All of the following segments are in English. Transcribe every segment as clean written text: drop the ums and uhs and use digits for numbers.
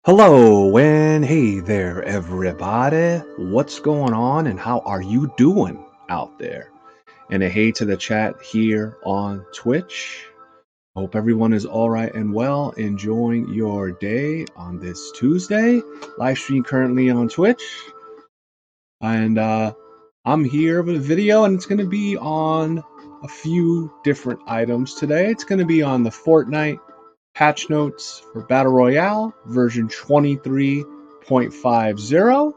Hello and hey there, everybody. What's going on and how are you doing out there? And a hey to the chat here on Twitch. Hope everyone is all right and well, enjoying your day on this Tuesday. Live stream currently on Twitch. And I'm here with a video, and it's going to be on a few different items today. It's going to be on the Fortnite patch notes for Battle Royale version 23.50.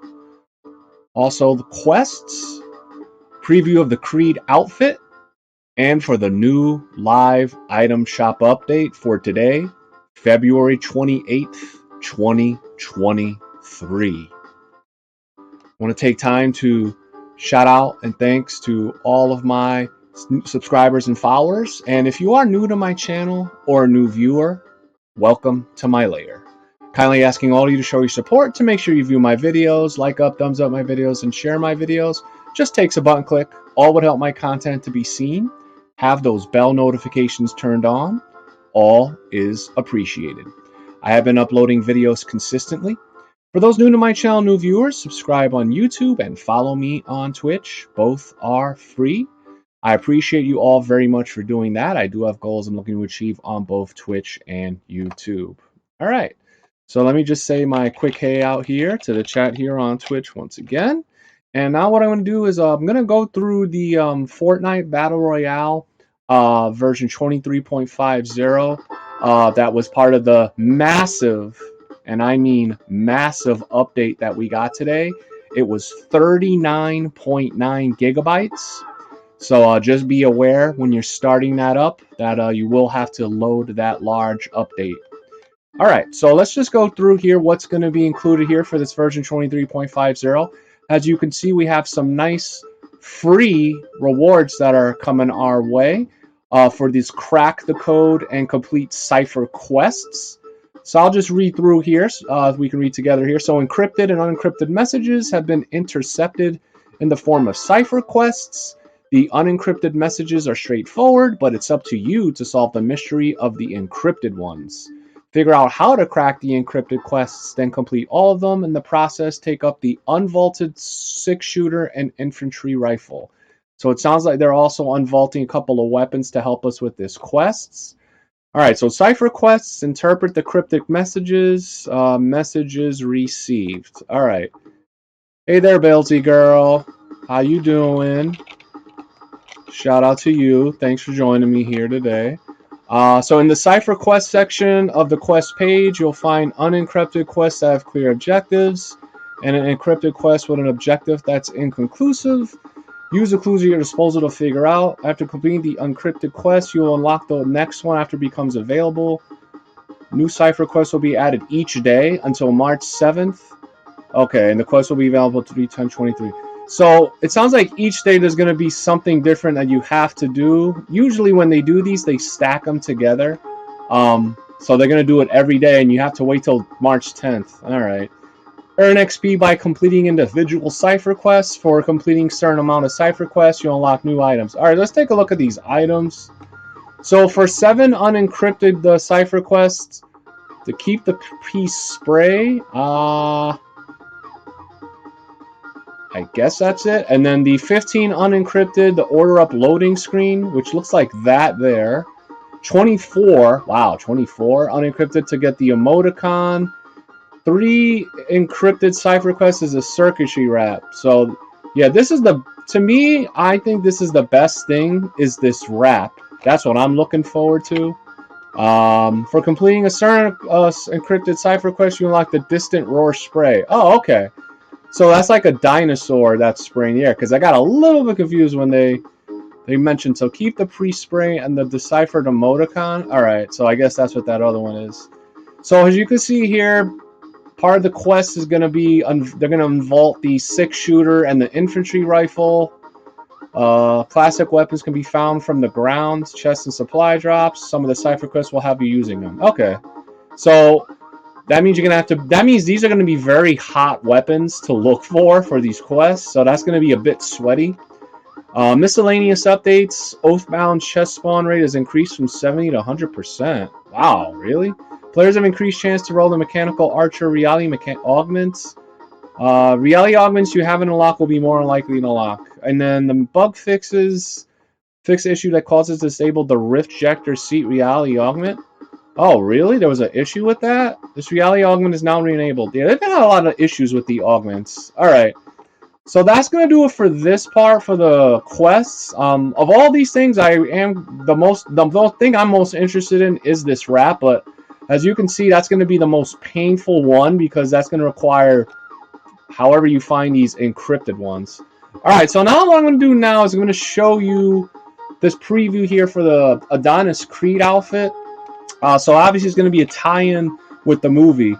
Also the quests, preview of the Creed outfit, and for the new live item shop update for today, February 28th, 2023. I want to take time to shout out and thanks to all of my subscribers and followers. And if you are new to my channel or a new viewer, welcome to my lair. Kindly asking all of you to show your support to make sure you view my videos, like up, thumbs up my videos, and share my videos. Just takes a button click. All would help my content to be seen. Have those bell notifications turned on. All is appreciated. I have been uploading videos consistently. For those new to my channel, new viewers, subscribe on YouTube and follow me on Twitch. Both are free. I appreciate you all very much for doing that. I do have goals I'm looking to achieve on both Twitch and YouTube. All right. So let me just say my quick hey out here to the chat here on Twitch once again. And now what I'm going to do is I'm going to go through the Fortnite Battle Royale version 23.50 that was part of the massive, and I mean massive, update that we got today. It was 39.9 gigabytes. So just be aware when you're starting that up that you will have to load that large update. All right, so let's just go through here what's going to be included here for this version 23.50. As you can see, we have some nice free rewards that are coming our way for these crack the code and complete cipher quests. So I'll just read through here. We can read together here. So encrypted and unencrypted messages have been intercepted in the form of cipher quests. The unencrypted messages are straightforward, but it's up to you to solve the mystery of the encrypted ones. Figure out how to crack the encrypted quests, then complete all of them. In the process, take up the unvaulted 6-shooter and infantry rifle. So it sounds like they're also unvaulting a couple of weapons to help us with this quests. All right, so cipher quests, interpret the cryptic messages, messages received. All right. Hey there, Bilsy girl. How you doing? Shout out to you. Thanks for joining me here today. So in the cipher quest section of the quest page, you'll find unencrypted quests that have clear objectives and an encrypted quest with an objective that's inconclusive. Use the clues at your disposal to figure out. After completing the unencrypted quest, you'll unlock the next one after it becomes available. New cipher quests will be added each day until March 7th. Okay, and the quest will be available 3 times 23. So it sounds like each day there's going to be something different that you have to do. Usually when they do these, they stack them together. So they're going to do it every day, and you have to wait till March 10th. All right. Earn XP by completing individual cipher quests. For completing a certain amount of cipher quests, you'll unlock new items. All right, let's take a look at these items. So for 7 unencrypted cipher quests, to keep the peace spray, I guess that's it. And then the 15 unencrypted, the order up loading screen, which looks like that there. 24, wow, 24 unencrypted to get the emoticon. 3 encrypted cipher quests is a circuitry wrap. So yeah, this is to me, I think this is the best thing, is this wrap. That's what I'm looking forward to. For completing a certain encrypted cipher quest, you unlock the distant roar spray. Oh, okay. So that's like a dinosaur that's spraying the air, because I got a little bit confused when they mentioned, so keep the pre-spray and the deciphered emoticon. All right, so I guess that's what that other one is. So as you can see here, part of the quest is going to be, they're going to unvault the 6-shooter and the infantry rifle. Classic weapons can be found from the ground, chests and supply drops. Some of the cipher quests will have you using them. Okay, so that means you're gonna have to. That means these are gonna be very hot weapons to look for these quests. So that's gonna be a bit sweaty. Miscellaneous updates. Oathbound chest spawn rate has increased from 70 to 100%. Wow, really? Players have increased chance to roll the mechanical archer reality augments. Reality augments you haven't unlocked will be more unlikely to unlock. And then the bug fixes. Fix issue that causes disabled the rift ejector seat reality augment. Oh, really? There was an issue with that? This reality augment is now re-enabled. Yeah, they've had a lot of issues with the augments. Alright. So that's going to do it for this part, for the quests. Of all these things, the thing I'm most interested in is this wrap, but as you can see, that's going to be the most painful one because that's going to require however you find these encrypted ones. Alright, so now what I'm going to do now is I'm going to show you this preview here for the Adonis Creed outfit. So obviously it's going to be a tie-in with the movie.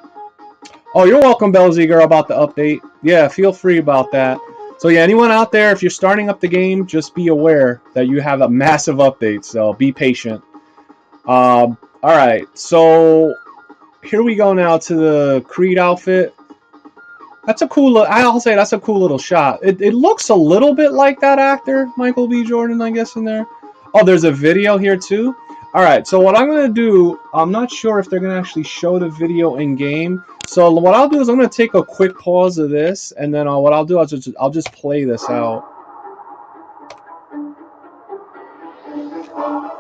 Oh, you're welcome, Belzy Girl, about the update. Yeah, feel free about that. So yeah, anyone out there, if you're starting up the game, just be aware that you have a massive update, so be patient. Alright, so here we go now to the Creed outfit. That's a cool, I'll say that's a cool little shot. It looks a little bit like that actor, Michael B. Jordan, I guess, in there. Oh, there's a video here too? Alright, so what I'm going to do, I'm not sure if they're going to actually show the video in-game. So what I'll do is I'm going to take a quick pause of this, and then what I'll do, I'll just play this out.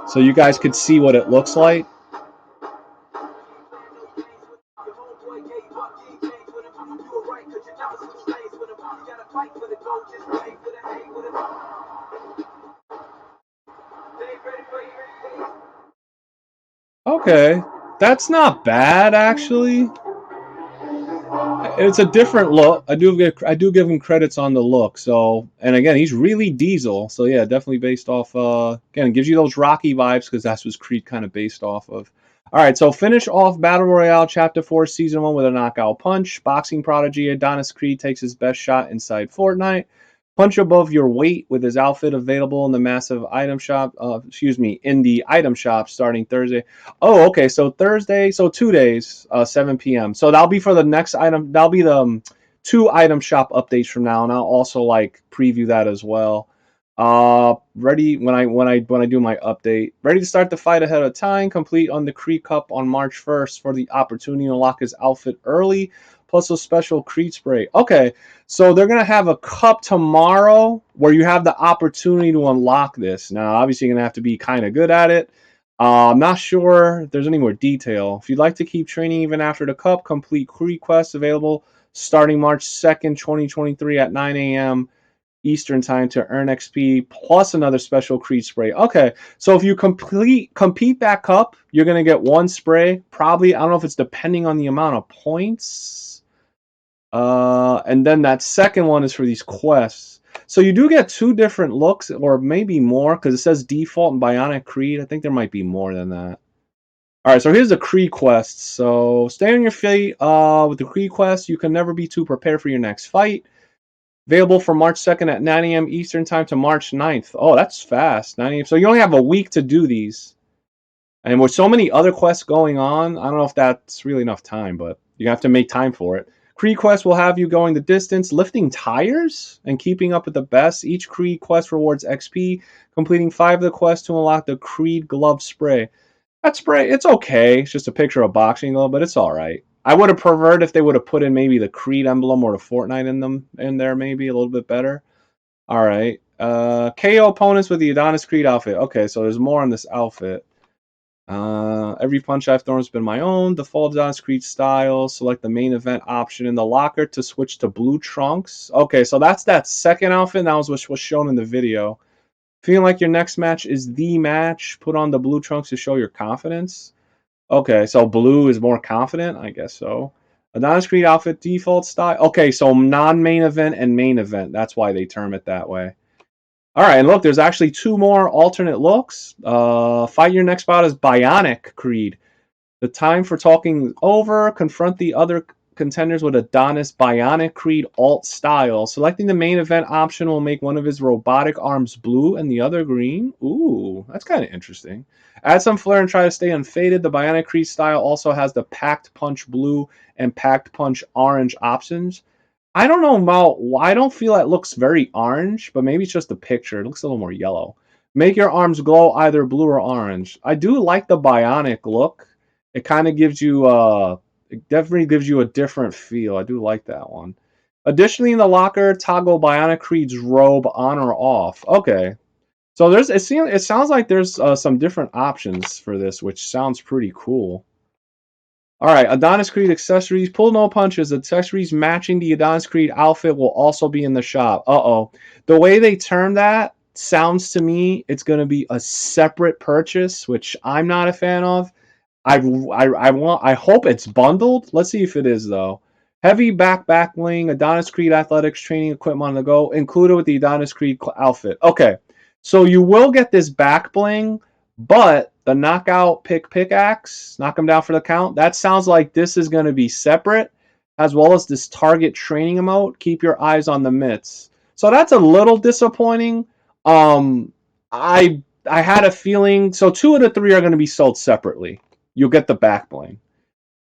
So you guys could see what it looks like. Okay, that's not bad actually. It's a different look. I do give him credits on the look. So, and again, he's really Diesel. So yeah, definitely based off. Again, it gives you those Rocky vibes because that's what Creed kind of based off of. All right, so finish off Battle Royale Chapter 4 Season 1 with a knockout punch. Boxing prodigy Adonis Creed takes his best shot inside Fortnite. Punch above your weight with his outfit available in the massive item shop. In the item shop starting Thursday. Oh, okay. So Thursday, so 2 days, 7 p.m. So that'll be for the next item. That'll be the 2 item shop updates from now, and I'll also like preview that as well. Ready when I do my update. Ready to start the fight ahead of time. Complete on the Creed Cup on March 1st for the opportunity to unlock his outfit early, plus a special Creed spray. Okay, so they're gonna have a cup tomorrow where you have the opportunity to unlock this. Now, obviously, you're gonna have to be kind of good at it. I'm not sure if there's any more detail. If you'd like to keep training even after the cup, complete Creed quests available starting March 2nd, 2023 at 9 a.m. Eastern time to earn XP plus another special Creed spray. Okay, so if you compete that cup, you're gonna get 1 spray. Probably, I don't know if it's depending on the amount of points. And then that second one is for these quests. So you do get 2 different looks, or maybe more, because it says default and Bionic Creed. I think there might be more than that. All right, so here's the Creed quests. So stay on your feet. With the Creed quests, you can never be too prepared for your next fight. Available from March 2nd at 9 a.m. Eastern time to March 9th. Oh, that's fast. 9 a.m. So you only have a week to do these. And with so many other quests going on, I don't know if that's really enough time, but you have to make time for it. Creed quest will have you going the distance, lifting tires, and keeping up with the best. Each Creed quest rewards XP, completing 5 of the quests to unlock the Creed glove spray. That spray, it's okay. It's just a picture of boxing glove, but it's all right. I would have preferred if they would have put in maybe the Creed emblem or the Fortnite in there, maybe a little bit better. All right. KO opponents with the Adonis Creed outfit. Okay, so there's more on this outfit. Every punch I've thrown has been my own. Default Adonis Creed style. Select the main event option in the locker to switch to blue trunks. Okay, so that's that second outfit. That was what was shown in the video. Feeling like your next match is the match. Put on the blue trunks to show your confidence. Okay, so blue is more confident? I guess so. Adonis Creed outfit default style. Okay, so non-main event and main event. That's why they term it that way. All right, and look, there's actually 2 more alternate looks. Fight your next bout as Bionic Creed. The time for talking over. Confront the other contenders with Adonis Bionic Creed alt style. Selecting the main event option will make one of his robotic arms blue and the other green. Ooh, that's kind of interesting. Add some flair and try to stay unfaded. The Bionic Creed style also has the Packed Punch blue and Packed Punch orange options. I don't know about why. I don't feel it looks very orange, but maybe it's just the picture. It looks a little more yellow. Make your arms glow either blue or orange. I do like the Bionic look. It kind of gives you it definitely gives you a different feel. I do like that one. Additionally, in the locker, toggle Bionic Creed's robe on or off. Okay, so it sounds like there's some different options for this, which sounds pretty cool. All right, Adonis Creed accessories. Pull no punches. Accessories matching the Adonis Creed outfit will also be in the shop. Uh-oh. The way they term that sounds to me it's going to be a separate purchase, which I'm not a fan of. I hope it's bundled. Let's see if it is though. Heavy back bling, Adonis Creed athletics training equipment on the go, included with the Adonis Creed outfit. Okay, so you will get this back bling, but the knockout pickaxe, knock him down for the count. That sounds like this is going to be separate, as well as this target training emote. Keep your eyes on the mitts. So that's a little disappointing. Um, I had a feeling. So two of the three are going to be sold separately. You'll get the back bling.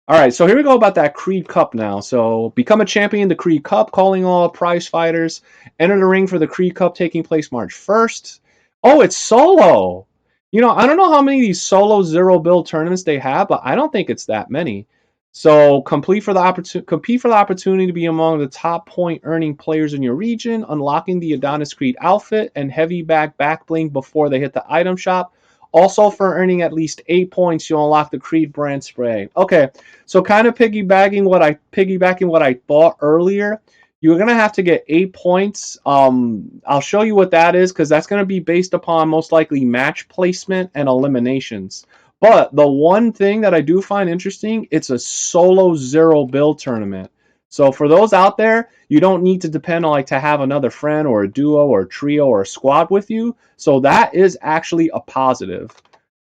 All right, so here we go about that Creed Cup now. So become a champion, the Creed Cup, calling all prize fighters. Enter the ring for the Creed Cup taking place March 1st. Oh, it's solo. You know, I don't know how many of these solo zero build tournaments they have, but I don't think it's that many. So compete for the opportunity to be among the top point earning players in your region, unlocking the Adonis Creed outfit and heavy back bling before they hit the item shop. Also, for earning at least 8 points, you'll unlock the Creed brand spray. Okay, so kind of piggybacking what I thought earlier. You're gonna have to get 8 points. I'll show you what that is because that's gonna be based upon most likely match placement and eliminations. But the one thing that I do find interesting, it's a solo zero build tournament. So for those out there, you don't need to depend on like to have another friend or a duo or a trio or a squad with you. So that is actually a positive.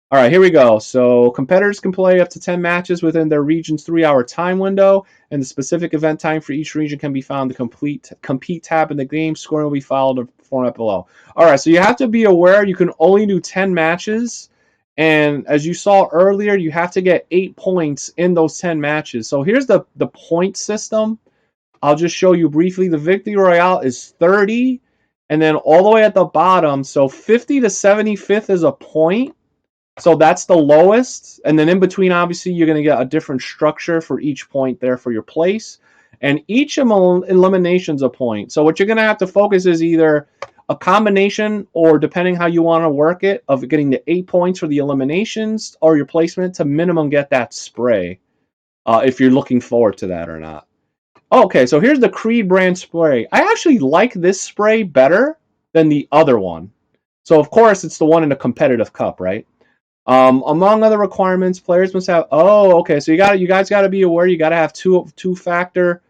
All right, here we go. So competitors can play up to 10 matches within their region's 3-hour time window, and the specific event time for each region can be found in the compete tab in the game. Scoring will be followed in the format below. All right, so you have to be aware you can only do 10 matches, and as you saw earlier, you have to get 8 points in those 10 matches. So here's the point system. I'll just show you briefly. The victory royale is 30, and then all the way at the bottom, so 50 to 75th is a point. So that's the lowest. And then in between, obviously, you're going to get a different structure for each point there for your place. And each elimination's a point. So what you're going to have to focus is either a combination or depending how you want to work it of getting the 8 points for the eliminations or your placement to minimum get that spray if you're looking forward to that or not. Okay, so here's the Creed brand spray. I actually like this spray better than the other one. So of course it's the one in the competitive cup, right? Among other requirements, players must have. Oh, okay. So you guys got to be aware. You got to have two-factor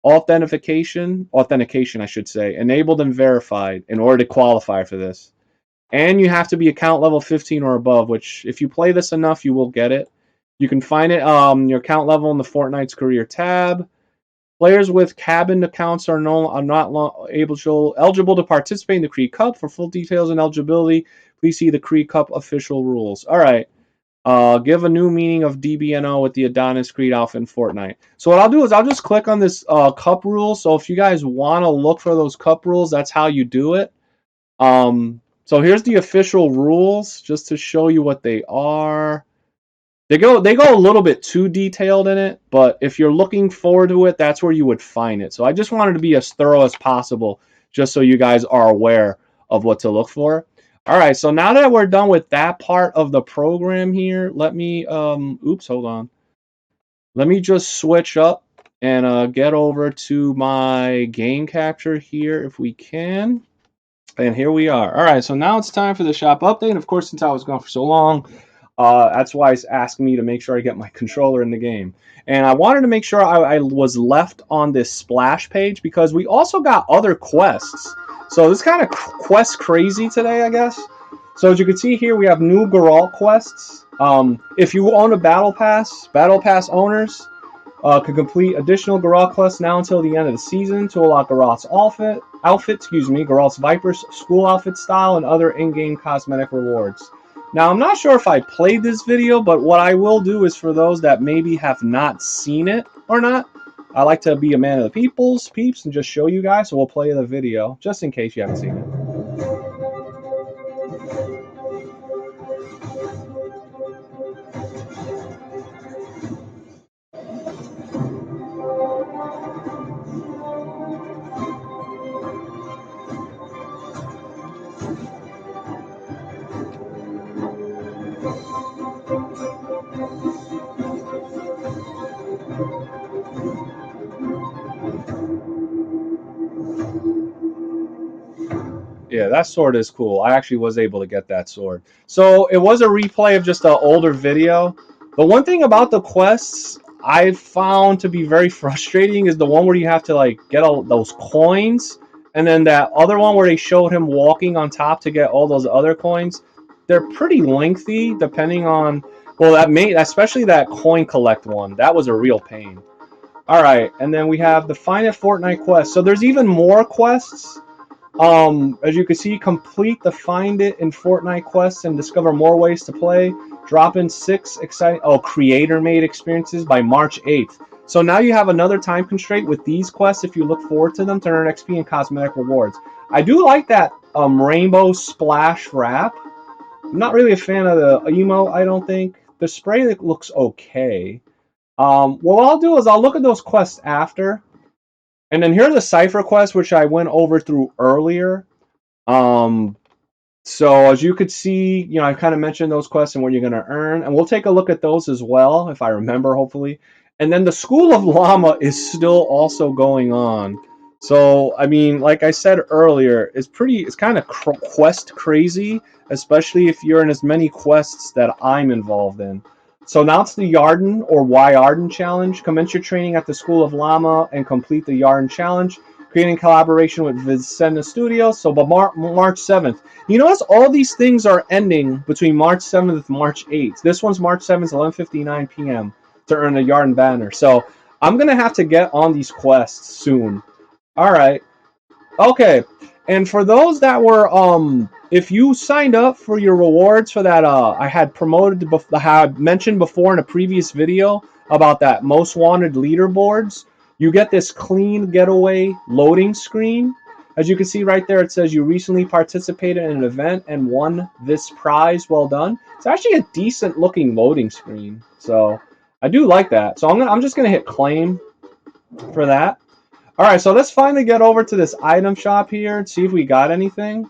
authentication, I should say, enabled and verified in order to qualify for this. And you have to be account level 15 or above. Which, if you play this enough, you will get it. You can find it your account level in the Fortnite's career tab. Players with cabin accounts are not eligible to participate in the Creed Cup. For full details and eligibility, please see the Creed Cup official rules. All right. Give a new meaning of DBNO with the Adonis Creed outfit in Fortnite. So what I'll do is I'll just click on this cup rule. So if you guys want to look for those cup rules, that's how you do it. So here's the official rules just to show you what they are. They go a little bit too detailed in it, but if you're looking forward to it, that's where you would find it. So I just wanted to be as thorough as possible just so you guys are aware of what to look for. All right, so now that we're done with that part of the program here, let me oops, hold on. Let me just switch up and get over to my game capture here if we can. And here we are. All right, so now it's time for the shop update. Of course, since I was gone for so long, that's why it's asking me to make sure I get my controller in the game. And I wanted to make sure I was left on this splash page because we also got other quests. So this kind of quest crazy today, I guess. So as you can see here, we have new Geralt quests. If you own a Battle Pass owners can complete additional Geralt quests now until the end of the season to unlock Geralt's Geralt's Viper's school outfit style, and other in-game cosmetic rewards. Now, I'm not sure if I played this video, but what I will do is for those that maybe have not seen it or not, I like to be a man of the peeps, and just show you guys, so we'll play the video, just in case you haven't seen it. Yeah, that sword is cool. I actually was able to get that sword. So it was a replay of just an older video. The one thing about the quests I found to be very frustrating is the one where you have to like get all those coins, and then that other one where they showed him walking on top to get all those other coins. They're pretty lengthy, depending on well, that may especially that coin collect one. That was a real pain. All right, and then we have the Find It Fortnite quest. So there's even more quests. As you can see, complete the Find It in Fortnite quests and discover more ways to play. Drop in 6 exciting creator-made experiences by March 8th. So now you have another time constraint with these quests if you look forward to them to earn XP and cosmetic rewards. I do like that rainbow splash wrap. I'm not really a fan of the emo, I don't think. The spray looks okay. What I'll do is I'll look at those quests after. And then here are the cipher quests, which I went over through earlier. Um, so as you could see, I kind of mentioned those quests and what you're going to earn, and we'll take a look at those as well, if I remember, hopefully. And then the School of Llama is still also going on. So, I mean, like I said earlier, it's kind of quest crazy, especially if you're in as many quests that I'm involved in. So now it's the Yarden or Y Arden challenge. Commence your training at the School of Llama and complete the Yarden challenge. Creating collaboration with Vicenna Studios. So by March 7th. You notice all these things are ending between March 7th and March 8th. This one's March 7th, 11:59 p.m. to earn the Yarden banner. So I'm going to have to get on these quests soon. All right. Okay. And for those that were if you signed up for your rewards for that I had I had mentioned before in a previous video about that most wanted leaderboards, you get this clean getaway loading screen. As you can see right there, it says you recently participated in an event and won this prize. Well done. It's actually a decent looking loading screen. So I do like that. So I'm just gonna hit claim for that. All right, so let's finally get over to this item shop here and see if we got anything.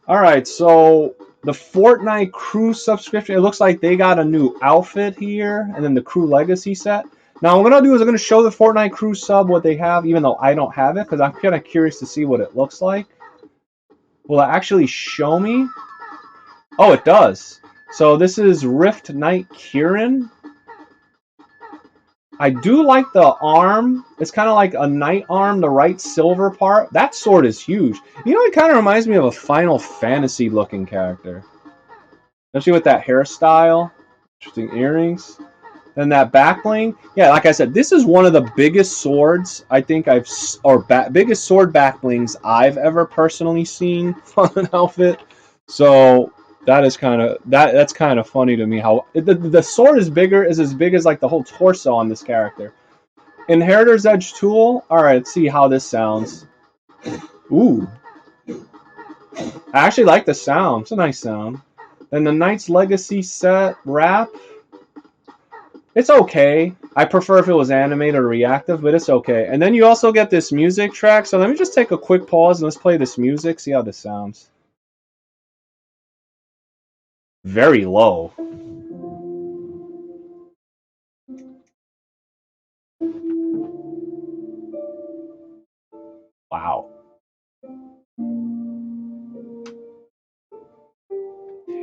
All right, so the Fortnite Crew subscription, it looks like they got a new outfit here, and then the Crew Legacy set. Now, what I'll do is I'm going to show the Fortnite Crew sub what they have, even though I don't have it, because I'm kind of curious to see what it looks like. Will it actually show me? Oh, it does. So this is Rift Knight Kieran. I do like the arm. It's kind of like a knight arm, the right silver part. That sword is huge. It kind of reminds me of a Final Fantasy looking character. Especially with that hairstyle. Interesting earrings. And that back bling. Yeah, like I said, this is one of the biggest swords I think biggest sword back blings I've ever personally seen on an outfit. So that's kind of funny to me how the sword is as big as like the whole torso on this character. Inheritor's Edge tool. All right, let's see how this sounds. Ooh, I actually like the sound. It's a nice sound. Then the Knight's Legacy set wrap. It's okay. I prefer if it was animated or reactive, but it's okay. And then you also get this music track. So let me just take a quick pause and let's play this music. See how this sounds. Very low. Wow.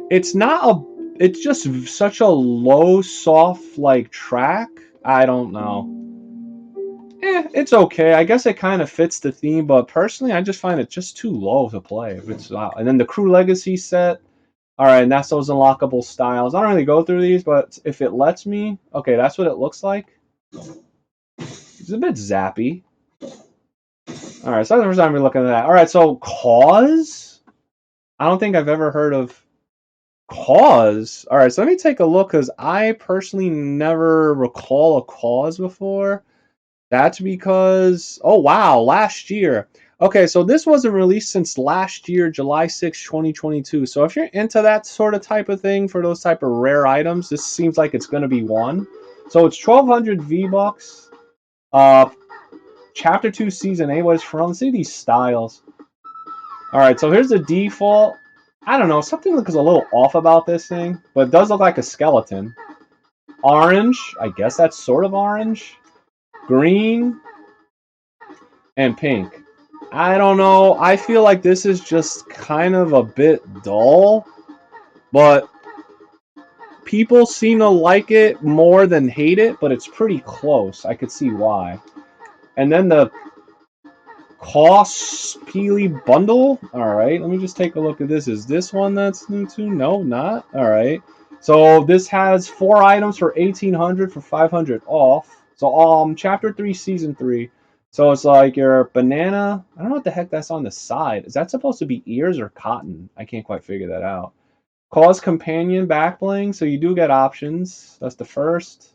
It's not a. It's just such a low, soft like track. I don't know. It's okay. I guess it kind of fits the theme, but personally, I just find it just too low to play. It's and then the Crew Legacy set. All right, and that's those unlockable styles. I don't really go through these, but if it lets me, okay, that's what it looks like. It's a bit zappy. All right, so that's the first time we're looking at that. All right, so Cause. I don't think I've ever heard of Cause. All right, so let me take a look because I personally never recall a Cause before. That's because, oh wow, last year. Okay, so this wasn't released since last year, July 6, 2022. So if you're into that sort of type of thing for those type of rare items, this seems like it's going to be one. So it's 1,200 V-Bucks. Chapter 2, Season 8. What is from? Let's see these styles. All right, so here's the default. I don't know, something looks a little off about this thing, but it does look like a skeleton. orange. I guess that's sort of orange. Green. And pink. I don't know. I feel like this is just kind of a bit dull. But people seem to like it more than hate it. But it's pretty close. I could see why. And then the Peely bundle. Alright, let me just take a look at this. Is this one that's new too? No, not. Alright. So this has 4 items for 1,800 for 500 off. So chapter 3, season 3. So it's like your banana. I don't know what the heck that's on the side. Is that supposed to be ears or cotton? I can't quite figure that out. Cause companion back bling. So you do get options. That's the first.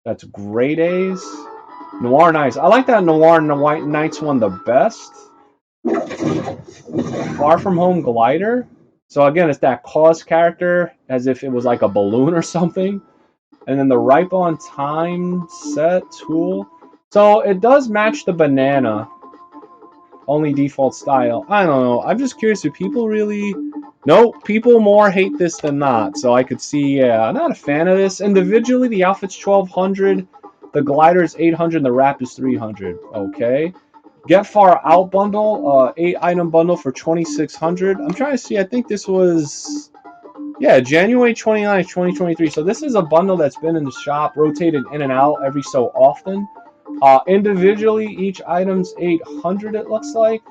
That's Gray Days. Noir Nights. I like that Noir Nights one the best. Far From Home Glider. So again, it's that cause character as if it was like a balloon or something. And then the Ripe on Time set tool. So it does match the banana. Only default style. I don't know. I'm just curious. Do people really... No, people more hate this than not. So I could see, yeah, I'm not a fan of this. Individually, the outfit's 1,200. The glider is 800 and the wrap is 300. Okay. Get Far Out bundle, 8 item bundle for 2,600. I'm trying to see. I think this was, yeah, January 29th, 2023. So this is a bundle that's been in the shop, rotated in and out every so often. Individually, each item's 800. It looks like.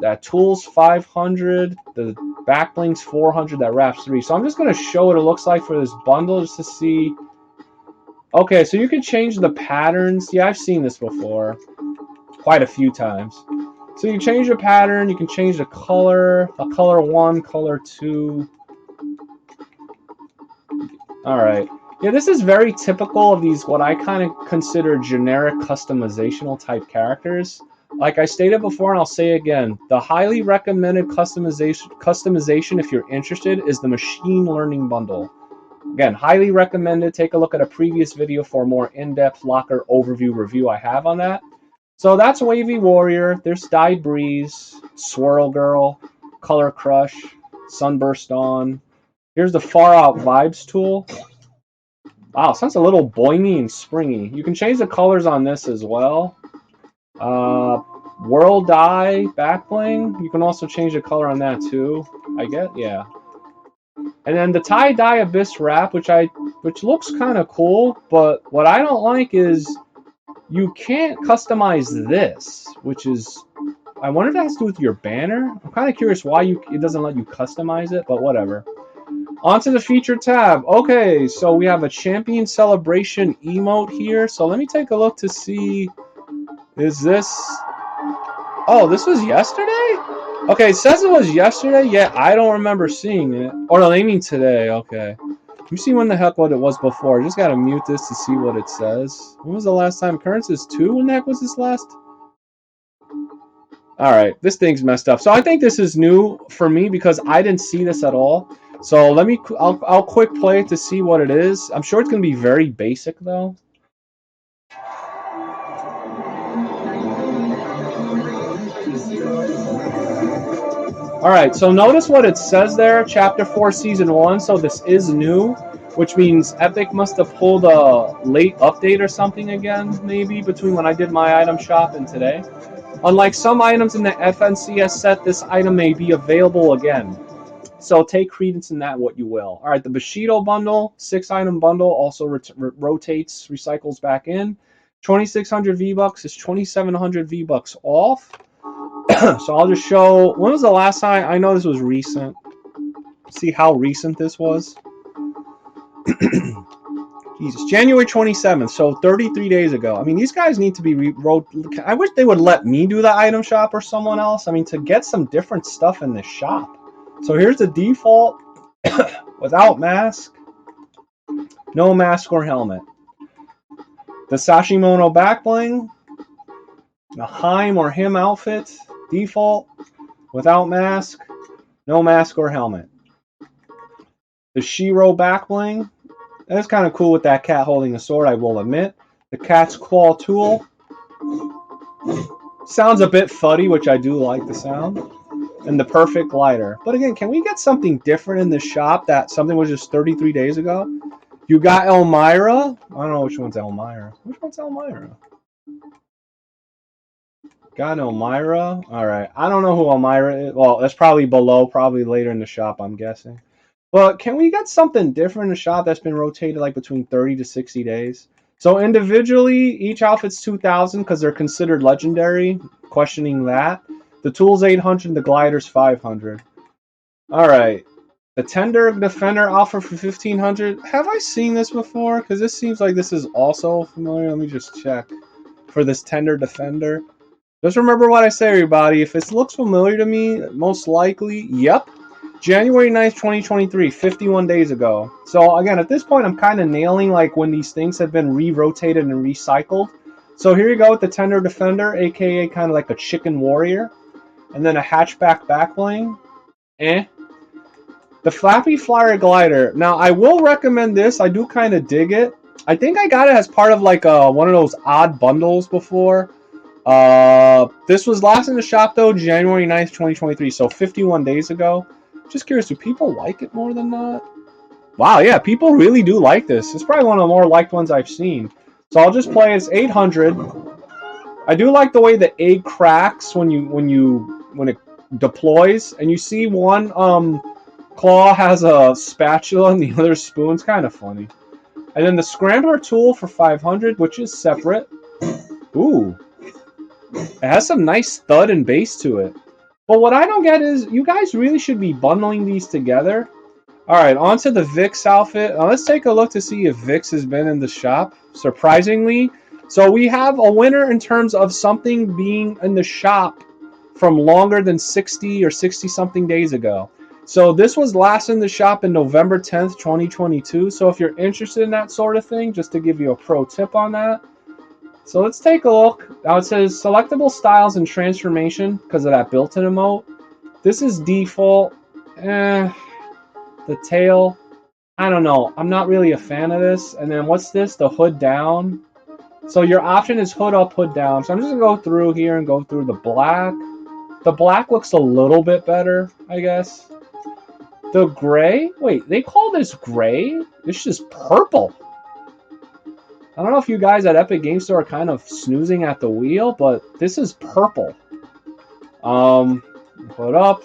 That tool's 500. The back blink's 400. That wraps 3. So I'm just gonna show what it looks like for this bundle just to see. Okay, so you can change the patterns. Yeah, I've seen this before quite a few times. So you can change the pattern, you can change the color 1, color 2. Alright. Yeah, this is very typical of these, what I kind of consider generic customizational type characters. Like I stated before, and I'll say again, the highly recommended customization if you're interested is the Machine Learning Bundle. Again, highly recommended. Take a look at a previous video for a more in-depth locker overview review I have on that. So that's Wavy Warrior. There's Dyed Breeze, Swirl Girl, Color Crush, Sunburst On. Here's the Far Out Vibes tool. Wow, sounds a little boingy and springy. You can change the colors on this as well. World Dye back bling. You can also change the color on that too. I get, yeah. And then the tie-dye Abyss wrap, which looks kind of cool, but what I don't like is you can't customize this, which is, I wonder if that has to do with your banner. I'm kind of curious why it doesn't let you customize it, but whatever. Onto the feature tab. Okay, so we have a champion celebration emote here. So let me take a look to see, is this, oh, this was yesterday? Okay, it says it was yesterday. Yeah, I don't remember seeing it. Or no, they mean today. Okay. Let me see when the heck what it was before. I just gotta mute this to see what it says. When was the last time? Currents is 2? When the heck was this last? Alright, this thing's messed up. So I think this is new for me because I didn't see this at all. So I'll quick play it to see what it is. I'm sure it's gonna be very basic though. Alright, so notice what it says there, Chapter 4, Season 1, so this is new, which means Epic must have pulled a late update or something again, maybe, between when I did my item shop and today. Unlike some items in the FNCS set, this item may be available again. So take credence in that what you will. Alright, the Bushido bundle, 6 item bundle, also rotates, recycles back in. 2,600 V-Bucks is 2,700 V-Bucks off. So I'll just show, when was the last time? I know this was recent. See how recent this was. Jesus, January 27th, so 33 days ago. I mean, these guys need to be I wish they would let me do the item shop or someone else. I mean, to get some different stuff in this shop. So here's the default without mask, no mask or helmet. The Sashimono back bling, the Heim or him outfit, default, without mask, no mask or helmet. The Shiro back bling, that's kind of cool with that cat holding a sword, I will admit. The cat's claw tool, sounds a bit fuddy, which I do like the sound. And the perfect glider. But again, can we get something different in the shop that something was just 33 days ago? You got Elmira? I don't know which one's Elmira. Which one's Elmira? Got Elmira? Alright. I don't know who Elmira is. Well, that's probably below, probably later in the shop, I'm guessing. But can we get something different in the shop that's been rotated like between 30 to 60 days? So individually, each outfit's 2,000 because they're considered legendary. Questioning that. The tool's 800, the glider's 500. Alright. The Tender Defender Alpha for 1,500. Have I seen this before? Because this seems like this is also familiar. Let me just check. For this Tender Defender. Just remember what I say, everybody. If it looks familiar to me, most likely, yep. January 9th, 2023, 51 days ago. So again, at this point, I'm kind of nailing like when these things have been re-rotated and recycled. So here you go with the Tender Defender, aka kind of like a Chicken Warrior. And then a hatchback backbling. The Flappy Flyer Glider. Now, I will recommend this. I do kind of dig it. I think I got it as part of like one of those odd bundles before. This was last in the shop though, January 9th, 2023, so 51 days ago. Just curious, do people like it more than that? Wow, yeah, people really do like this. It's probably one of the more liked ones I've seen. So I'll just play as 800. I do like the way the egg cracks when it deploys, and you see one claw has a spatula and the other spoon's kind of funny. And then the Scrambler tool for 500, which is separate. Ooh. It has some nice thud and bass to it. But what I don't get is, you guys really should be bundling these together. Alright, on to the Vix outfit. Now let's take a look to see if Vix has been in the shop. Surprisingly. So we have a winner in terms of something being in the shop from longer than 60 or 60-something days ago. So this was last in the shop in November 10th, 2022. So if you're interested in that sort of thing, just to give you a pro tip on that. So let's take a look. Now it says selectable styles and transformation because of that built-in emote. This is default. The tail. I don't know. I'm not really a fan of this. And then what's this? The hood down. So your option is hood up, hood down. So I'm just going to go through here and go through the black. The black looks a little bit better, I guess. The gray? Wait, they call this gray? This is purple. I don't know if you guys at Epic Game Store are kind of snoozing at the wheel, but this is purple. Put up.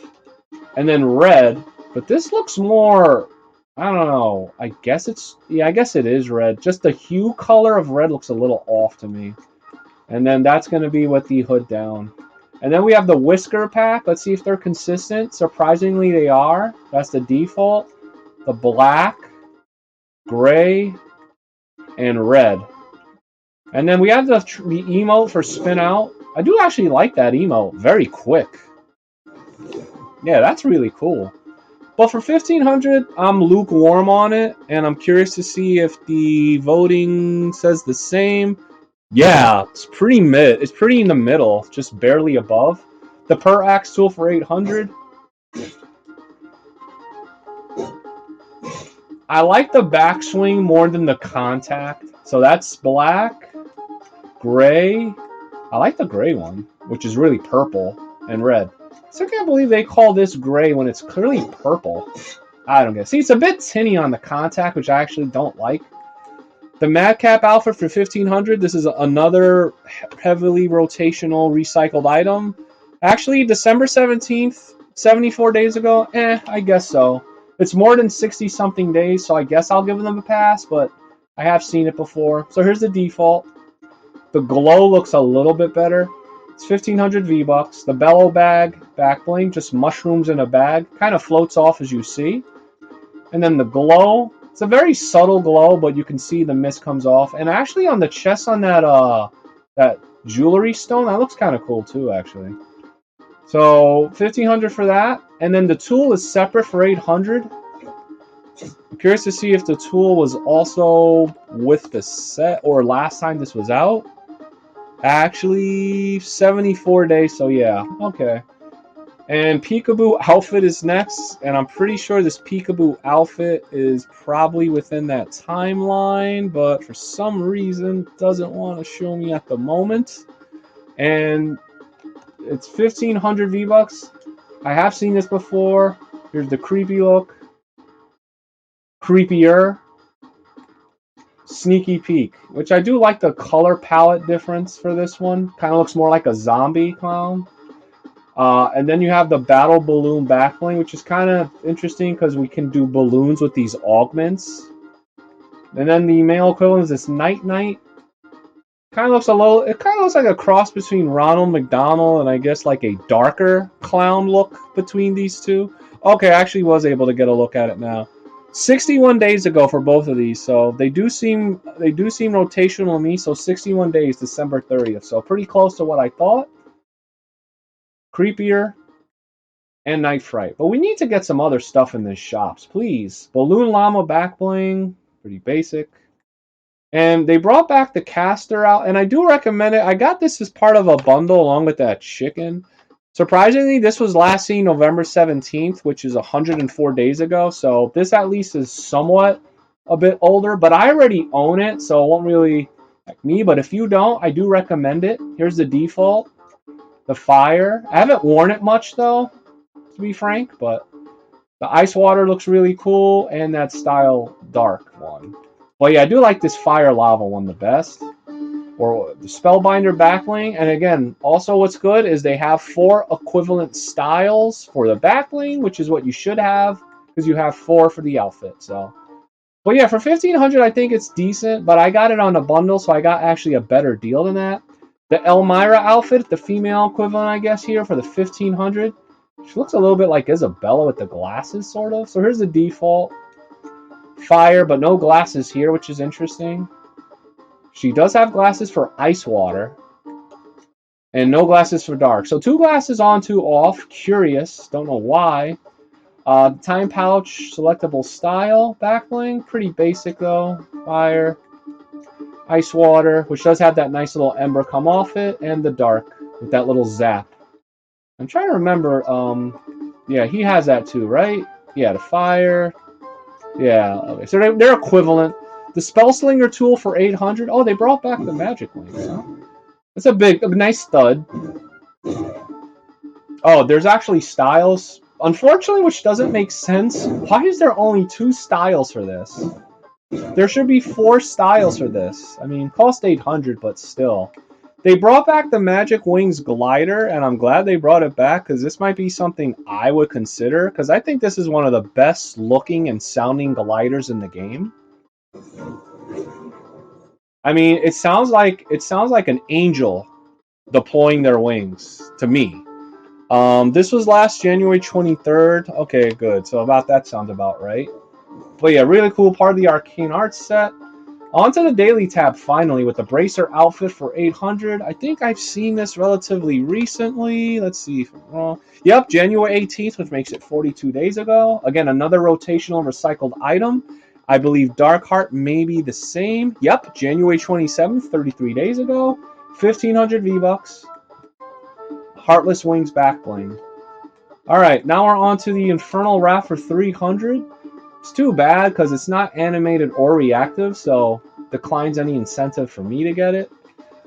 And then red. But this looks more, I don't know. I guess it is red. Just the hue color of red looks a little off to me. And then that's going to be with the hood down. And then we have the whisker pack. Let's see if they're consistent. Surprisingly, they are. That's the default. The black, gray, and red. And then we have the emote for spin out. I do actually like that emote. Very quick. Yeah, that's really cool. But for 1,500, I'm lukewarm on it, and I'm curious to see if the voting says the same. Yeah, it's pretty mid. It's pretty in the middle, just barely above. The per axe tool for 800. I like the backswing more than the contact. So that's black, gray. I like the gray one, which is really purple and red. So I can't believe they call this gray when it's clearly purple. I don't get it. See, it's a bit tinny on the contact, which I actually don't like. The Madcap outfit for 1,500. This is another heavily rotational recycled item. Actually, December 17th, 74 days ago. I guess so. It's more than 60-something days, so I guess I'll give them a pass, but I have seen it before. So here's the default. The glow looks a little bit better. It's 1,500 V-Bucks. The bellow bag, back bling, just mushrooms in a bag. Kind of floats off as you see. And then the glow. It's a very subtle glow, but you can see the mist comes off. And actually on the chest on that jewelry stone, that looks kind of cool too, actually. So 1,500 for that. And then the tool is separate for 800. I'm curious to see if the tool was also with the set or last time this was out. Actually, 74 days, so yeah, okay. And Peekaboo outfit is next, and I'm pretty sure this Peekaboo outfit is probably within that timeline, but for some reason doesn't want to show me at the moment. And it's 1,500 V-Bucks. I have seen this before. Here's the creepy look. Creepier. sneaky peek, which I do like the color palette difference for this one. Kind of looks more like a zombie clown. And then you have the battle balloon backbling, which is kind of interesting because we can do balloons with these augments. And then the male equivalent is this Night Knight. Kind of looks a little. It kind of looks like a cross between Ronald McDonald and I guess like a darker clown look between these two. Okay, I actually was able to get a look at it now. 61 days ago for both of these, so they do seem rotational to me. So 61 days, December 30th. So pretty close to what I thought. Creepier and Night Fright, but we need to get some other stuff in these shops, please. Balloon Llama back bling, pretty basic. And they brought back the caster out, and I do recommend it. I got this as part of a bundle along with that chicken. Surprisingly, this was last seen November 17th, which is 104 days ago. So this at least is somewhat a bit older, but I already own it, so it won't really affect me. But if you don't, I do recommend it. Here's the default. The fire. I haven't worn it much, though, to be frank, but the ice water looks really cool, and that style dark one. Well, yeah, I do like this fire lava one the best. Or the Spellbinder backbling. And again, also what's good is they have 4 equivalent styles for the backbling, which is what you should have, because you have 4 for the outfit. So, but yeah, for 1,500, I think it's decent, but I got it on a bundle, so I got actually a better deal than that. The Elmira outfit, the female equivalent, I guess, here for the 1,500. She looks a little bit like Isabella with the glasses, sort of. So here's the default. Fire, but no glasses here, which is interesting. She does have glasses for ice water. And no glasses for dark. So 2 glasses on, 2 off. Curious. Don't know why. Time pouch, selectable style. Backbling. Pretty basic, though. Fire. Ice water, which does have that nice little ember come off it. And the dark, with that little zap. I'm trying to remember. Yeah, he has that too, right? Yeah, the fire. Yeah, okay. So they're equivalent. The Spellslinger tool for 800. Oh, they brought back the magic wings. Huh? It's a nice stud. Oh, there's actually styles. Unfortunately, which doesn't make sense. Why is there only 2 styles for this? There should be 4 styles for this. I mean, cost 800, but still. They brought back the Magic Wings glider, and I'm glad they brought it back because this might be something I would consider because I think this is one of the best looking and sounding gliders in the game. I mean, it sounds like an angel deploying their wings to me. This was last January 23rd. Okay, good. So that sounds about right. But yeah, really cool part of the Arcane Arts set. Onto the daily tab finally with the Bracer outfit for 800. I think I've seen this relatively recently. Let's see if I'm wrong. Yep, January 18th, which makes it 42 days ago. Again, another rotational recycled item. I believe Darkheart may be the same. Yep, January 27th, 33 days ago. 1,500 V-Bucks. Heartless Wings backbling. Alright, now we're on to the Infernal Wrath for 300. It's too bad because it's not animated or reactive, so declines any incentive for me to get it.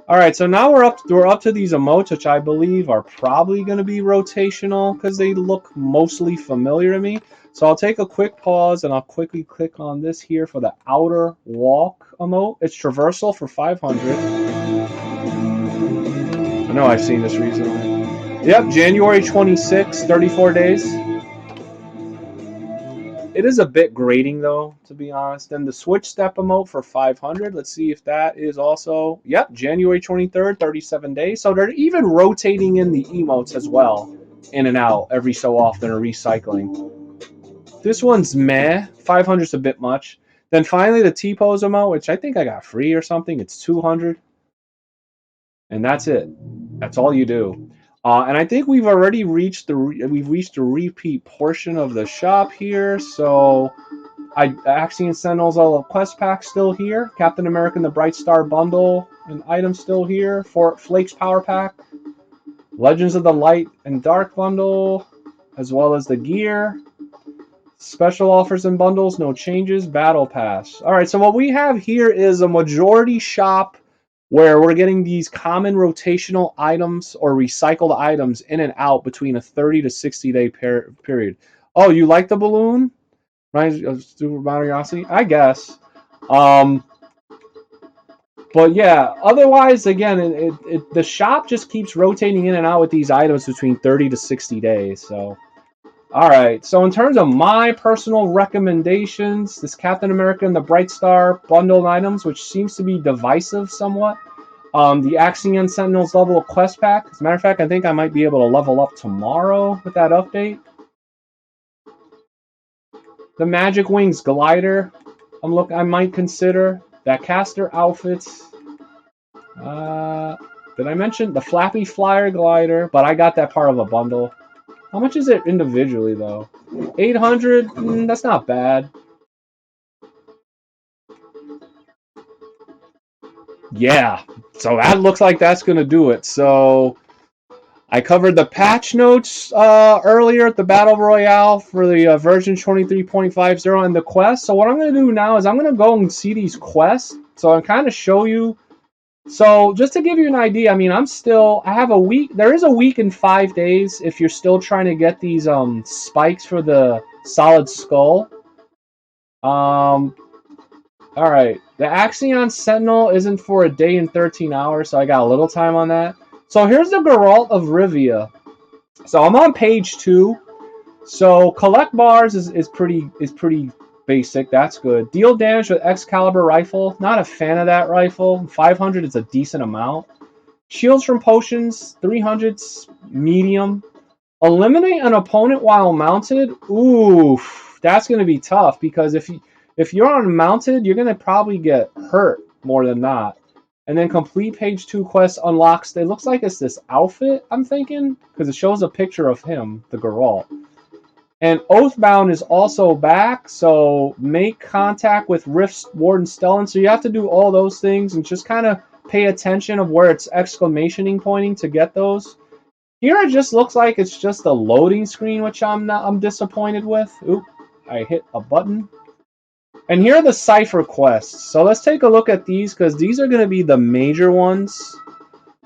Alright, so now we're up to these emotes, which I believe are probably going to be rotational because they look mostly familiar to me. So I'll take a quick pause and I'll quickly click on this here for the Outer Walk emote. It's traversal for 500. I know I've seen this recently. Yep, January 26, 34 days. It is a bit grating, though, to be honest. Then the Switch Step emote for 500. Let's see if that is also... Yep, January 23rd, 37 days. So they're even rotating in the emotes as well, in and out, every so often, or recycling. This one's meh. 500 is a bit much. Then finally the T-Pose emote, which I think I got free or something. It's 200. And that's it. That's all you do. And I think we've already reached the repeat portion of the shop here. So, Axiom Sentinels all of Quest Pack still here. Captain America and the Bright Star Bundle and items still here. Fort Flakes Power Pack. Legends of the Light and Dark Bundle, as well as the gear. Special offers and bundles, no changes. Battle Pass. All right, so what we have here is a majority shop where we're getting these common rotational items or recycled items in and out between a 30 to 60 day period. Oh, you like the balloon? Right, Super Mario, I guess. But yeah, otherwise, again, the shop just keeps rotating in and out with these items between 30 to 60 days. So, all right. So, in terms of my personal recommendations, this Captain America and the Bright Star bundled items, which seems to be divisive somewhat. The Axion Sentinels level of quest pack. As a matter of fact, I think I might be able to level up tomorrow with that update. The Magic Wings glider. I might consider that caster outfits. Did I mention the Flappy Flyer glider? But I got that part of a bundle. How much is it individually though? 800. That's not bad. Yeah. So that looks like that's gonna do it. So I covered the patch notes earlier at the Battle Royale for the version 23.50 and the quest. So what I'm going to do now is I'm going to go and see these quests. So I'll kind of show you. So just to give you an idea, I mean, I have a week. There is a week and 5 days if you're still trying to get these spikes for the solid skull. All right. The Axion Sentinel isn't for a day and 13 hours, so I got a little time on that. So here's the Geralt of Rivia. So I'm on page 2. So collect bars is pretty basic. That's good. Deal damage with Excalibur rifle. Not a fan of that rifle. 500 is a decent amount. Shields from potions. 300's medium. Eliminate an opponent while mounted. Oof, that's gonna be tough because if you're unmounted, you're gonna probably get hurt more than not. And then complete page 2 quest unlocks. It looks like it's this outfit. I'm thinking because it shows a picture of him, the Geralt. And Oathbound is also back, so make contact with Rift's Warden Stellan. So you have to do all those things and just kind of pay attention of where it's exclamationing pointing to get those. Here it just looks like it's just a loading screen, which I'm disappointed with. Oop, I hit a button. And here are the cipher quests. So let's take a look at these because these are going to be the major ones.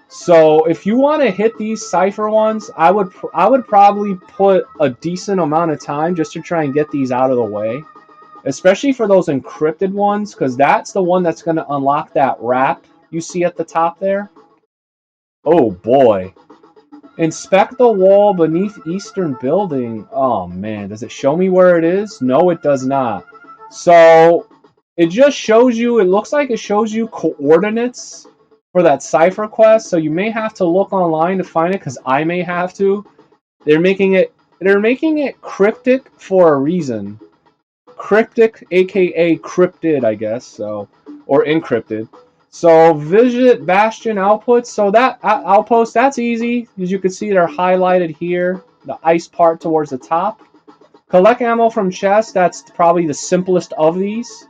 So if you want to hit these cipher ones, I would probably put a decent amount of time just to try and get these out of the way, especially for those encrypted ones, because that's the one that's going to unlock that wrap you see at the top there. Oh boy. Inspect the wall beneath Eastern Building. Oh man, does it show me where it is? No, it does not. So it just shows you, it looks like it shows you coordinates for that cipher quest. So you may have to look online to find it because I may have to. They're making it cryptic for a reason. Cryptic, aka cryptid, I guess, so, or encrypted. So visit Bastion outputs. So that outpost, that's easy. As you can see, they're highlighted here. The ice part towards the top. Collect ammo from chests. That's probably the simplest of these.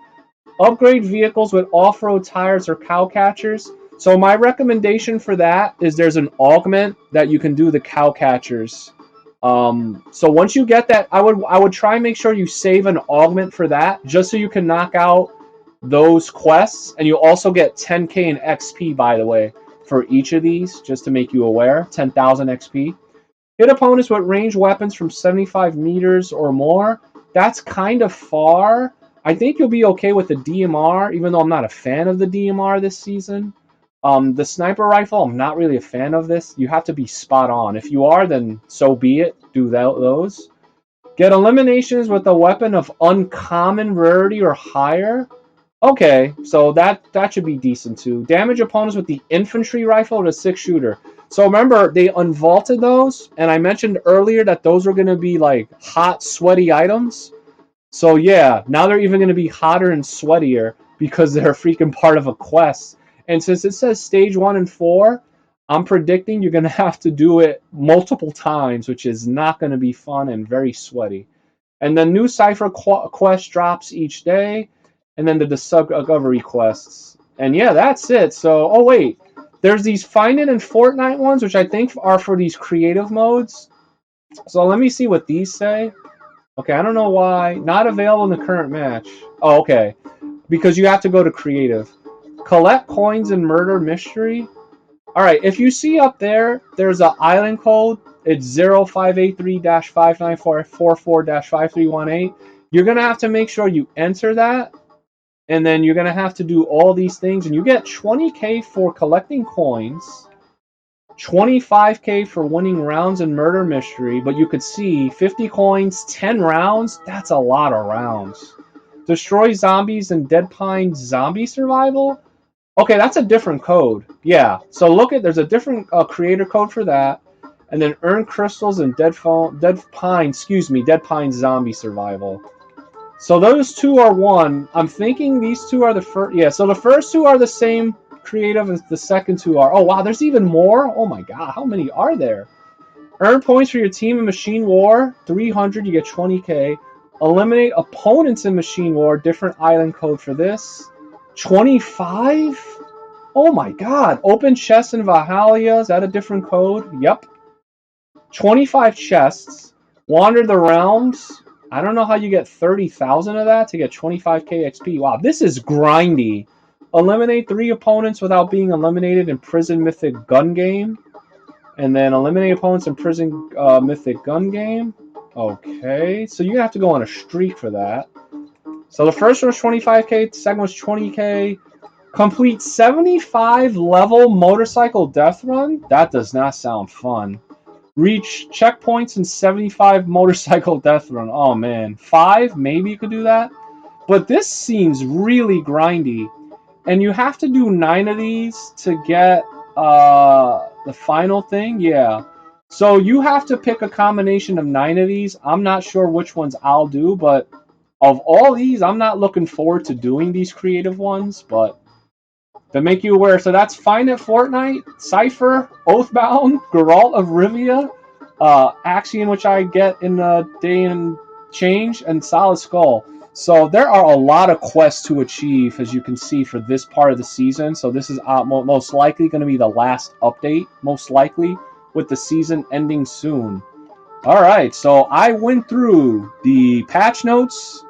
Upgrade vehicles with off-road tires or cow catchers. So my recommendation for that is there's an augment that you can do the cow catchers. So once you get that, I would try and make sure you save an augment for that, just so you can knock out those quests, and you also get 10k in XP, by the way, for each of these, just to make you aware. 10,000 XP. Hit opponents with ranged weapons from 75 meters or more. That's kind of far. I think you'll be okay with the DMR, even though I'm not a fan of the DMR this season. The sniper rifle, I'm not really a fan of this. You have to be spot on. If you are, then so be it. Do those. Get eliminations with a weapon of uncommon rarity or higher. Okay, so that should be decent too. Damage opponents with the infantry rifle or the 6-shooter. So remember, they unvaulted those, and I mentioned earlier that those were going to be like hot, sweaty items. So yeah, now they're even going to be hotter and sweatier because they're freaking part of a quest. And since it says stage 1 and 4, I'm predicting you're going to have to do it multiple times, which is not going to be fun and very sweaty. And then new cipher quest drops each day, and then the discovery quests. And yeah, that's it. So, oh wait, there's these Find It in Fortnite ones, which I think are for these creative modes. So let me see what these say. Okay, I don't know why. Not available in the current match. Oh, okay. Because you have to go to creative. Collect coins and murder mystery. Alright, if you see up there, there's an island code. It's 0583-59444-5318. You're going to have to make sure you enter that. And then you're going to have to do all these things. And you get 20K for collecting coins, 25K for winning rounds in murder mystery. But you could see 50 coins, 10 rounds. That's a lot of rounds. Destroy zombies and Dead Pine zombie survival. Okay, that's a different code. Yeah. So look at, there's a different creator code for that. And then earn crystals and Dead Pine zombie survival. So those two are one. I'm thinking these two are the first. Yeah, so the first two are the same creative as the second two are. Oh, wow, there's even more? Oh, my God. How many are there? Earn points for your team in Machine War. 300, you get 20K. Eliminate opponents in Machine War. Different island code for this. 25? Oh, my God. Open chests in Valhalla. Is that a different code? Yep. 25 chests. Wander the realms. I don't know how you get 30,000 of that to get 25K XP. Wow, this is grindy. Eliminate 3 opponents without being eliminated in Prison Mythic Gun Game. And then eliminate opponents in Prison Mythic Gun Game. Okay, so you have to go on a streak for that. So the first one was 25K, the second was 20K. Complete 75 level motorcycle death run? That does not sound fun. Reach checkpoints in 75 motorcycle death run. Oh man, 5 maybe you could do that, but this seems really grindy, and you have to do 9 of these to get the final thing. Yeah, so you have to pick a combination of 9 of these. I'm not sure which ones I'll do, but of all these, I'm not looking forward to doing these creative ones, but to make you aware. So that's Find It Fortnite, Cypher, Oathbound, Geralt of Rivia, Axion, which I get in a day and change, and Solid Skull. So there are a lot of quests to achieve, as you can see, for this part of the season. So this is most likely going to be the last update, most likely, with the season ending soon. All right, so I went through the patch notes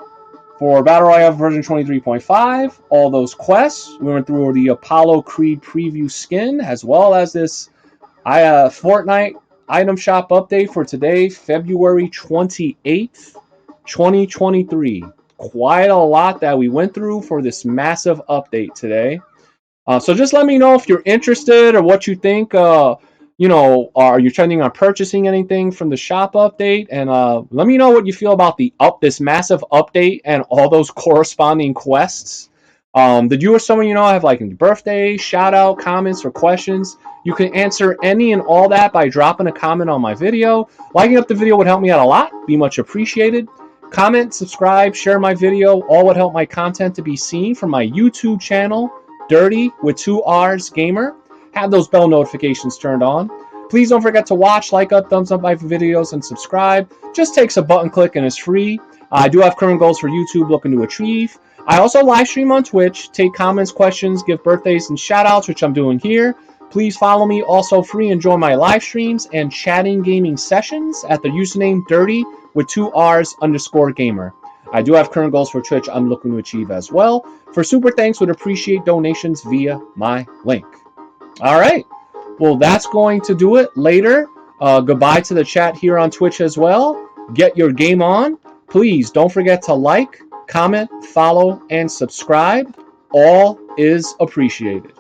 for Battle Royale version 23.5, all those quests. We went through the Apollo Creed preview skin, as well as this Fortnite item shop update for today, February 28th, 2023. Quite a lot that we went through for this massive update today. So just let me know if you're interested or what you think. Are you trending on purchasing anything from the shop update? And let me know what you feel about this massive update and all those corresponding quests. Did you or someone you know have like a birthday, shout out, comments, or questions? You can answer any and all that by dropping a comment on my video. Liking up the video would help me out a lot. Be much appreciated. Comment, subscribe, share my video. All would help my content to be seen from my YouTube channel, Dirty with 2 R's Gamer. Have those bell notifications turned on. Please don't forget to watch, like up, thumbs up my videos, and subscribe. Just takes a button click and is free. I do have current goals for YouTube looking to achieve. I also live stream on Twitch, take comments, questions, give birthdays, and shout outs, which I'm doing here. Please follow me, also free, and join my live streams and chatting gaming sessions at the username Dirty with 2 R's _gamer. I do have current goals for Twitch I'm looking to achieve as well. For super thanks, would appreciate donations via my link. All right. Well, that's going to do it. Later, goodbye to the chat here on Twitch as well. Get your game on. Please don't forget to like, comment, follow, and subscribe. All is appreciated.